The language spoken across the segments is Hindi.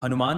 हनुमान,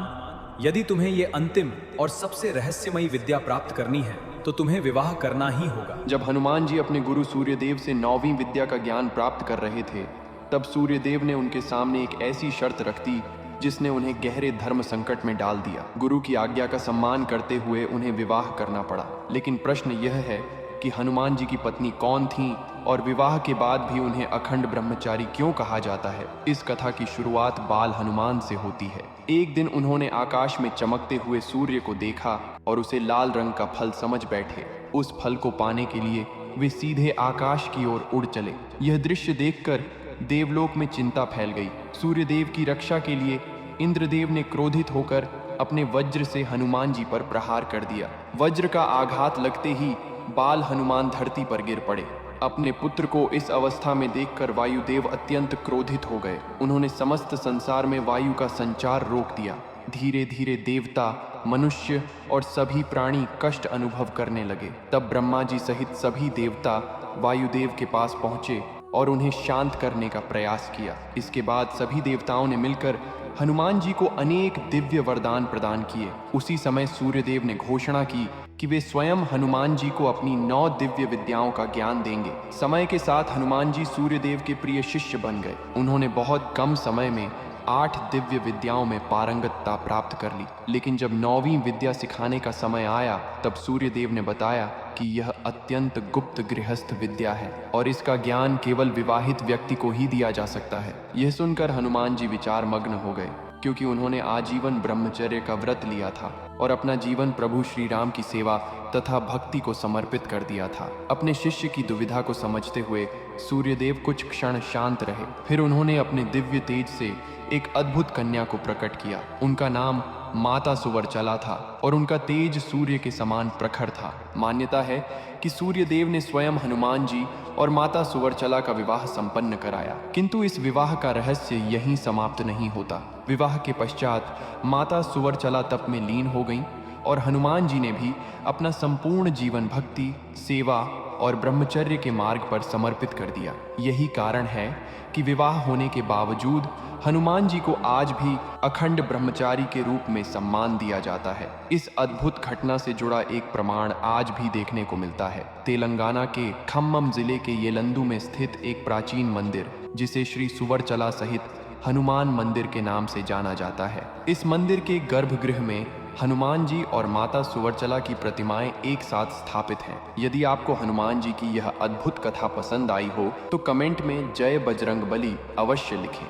यदि तुम्हें ये अंतिम और सबसे रहस्यमयी विद्या प्राप्त करनी है तो तुम्हें विवाह करना ही होगा। जब हनुमान जी अपने गुरु सूर्यदेव से 9वीं विद्या का ज्ञान प्राप्त कर रहे थे, तब सूर्यदेव ने उनके सामने एक ऐसी शर्त रख दी जिसने उन्हें गहरे धर्म संकट में डाल दिया। गुरु की आज्ञा का सम्मान करते हुए उन्हें विवाह करना पड़ा। लेकिन प्रश्न यह है कि हनुमान जी की पत्नी कौन थी और विवाह के बाद भी उन्हें अखंड ब्रह्मचारी क्यों कहा जाता है। इस कथा की शुरुआत बाल हनुमान से होती है। एक दिन उन्होंने आकाश में चमकते हुए सूर्य को देखा और उसे लाल रंग का फल समझ बैठे। उस फल को पाने के लिए वे सीधे आकाश की ओर उड़ चले। यह दृश्य देखकर देवलोक में चिंता फैल गई। सूर्यदेव की रक्षा के लिए इंद्रदेव ने क्रोधित होकर अपने वज्र से हनुमान जी पर प्रहार कर दिया। वज्र का आघात लगते ही बाल हनुमान धरती पर गिर पड़े। अपने पुत्र को इस अवस्था में देखकर वायुदेव अत्यंत क्रोधित हो गए। उन्होंने समस्त संसार में वायु का संचार रोक दिया। धीरे धीरे देवता, मनुष्य और सभी प्राणी कष्ट अनुभव करने लगे। तब ब्रह्मा जी सहित सभी देवता वायुदेव के पास पहुंचे और उन्हें शांत करने का प्रयास किया। इसके बाद सभी देवताओं ने मिलकर हनुमान जी को अनेक दिव्य वरदान प्रदान किए। उसी समय सूर्यदेव ने घोषणा की कि वे स्वयं हनुमान जी को अपनी 9 दिव्य विद्याओं का ज्ञान देंगे। समय के साथ हनुमान जी सूर्यदेव के प्रिय शिष्य बन गए। उन्होंने बहुत कम समय में 8 दिव्य विद्याओं में पारंगतता प्राप्त कर ली। लेकिन जब 9वीं विद्या सिखाने का समय आया, तब सूर्यदेव ने बताया कि यह अत्यंत गुप्त गृहस्थ विद्या है और इसका ज्ञान केवल विवाहित व्यक्ति को ही दिया जा सकता है। यह सुनकर हनुमान जी विचार मग्न हो गए, क्योंकि उन्होंने आजीवन ब्रह्मचर्य का व्रत लिया था और अपना जीवन प्रभु श्री राम की सेवा तथा भक्ति को समर्पित कर दिया था। अपने शिष्य की दुविधा को समझते हुए सूर्यदेव कुछ क्षण शांत रहे। फिर उन्होंने अपने दिव्य तेज से एक अद्भुत कन्या को प्रकट किया। उनका नाम माता सुवर्चला था और उनका तेज सूर्य के समान प्रखर था। मान्यता है कि सूर्यदेव ने स्वयं हनुमान जी और माता सुवर्चला का विवाह संपन्न कराया। किंतु इस विवाह का रहस्य यहीं समाप्त नहीं होता। विवाह के पश्चात माता सुवर्चला तप में लीन हो गईं और हनुमान जी ने भी अपना संपूर्ण जीवन भक्ति, सेवा और ब्रह्मचर्य के मार्ग पर समर्पित कर दिया। यही कारण है कि विवाह होने के बावजूद हनुमान जी को आज भी अखंड ब्रह्मचारी के रूप में सम्मान दिया जाता है। इस अद्भुत घटना से जुड़ा एक प्रमाण आज भी देखने को मिलता है। तेलंगाना के खम्मम जिले के येलंदू में स्थित एक प्राचीन मंदिर, जिसे श्री सुवर्चला सहित हनुमान मंदिर के नाम से जाना जाता है। इस मंदिर के गर्भगृह में हनुमान जी और माता सुवर्चला की प्रतिमाएं एक साथ स्थापित हैं। यदि आपको हनुमान जी की यह अद्भुत कथा पसंद आई हो तो कमेंट में जय बजरंगबली अवश्य लिखें।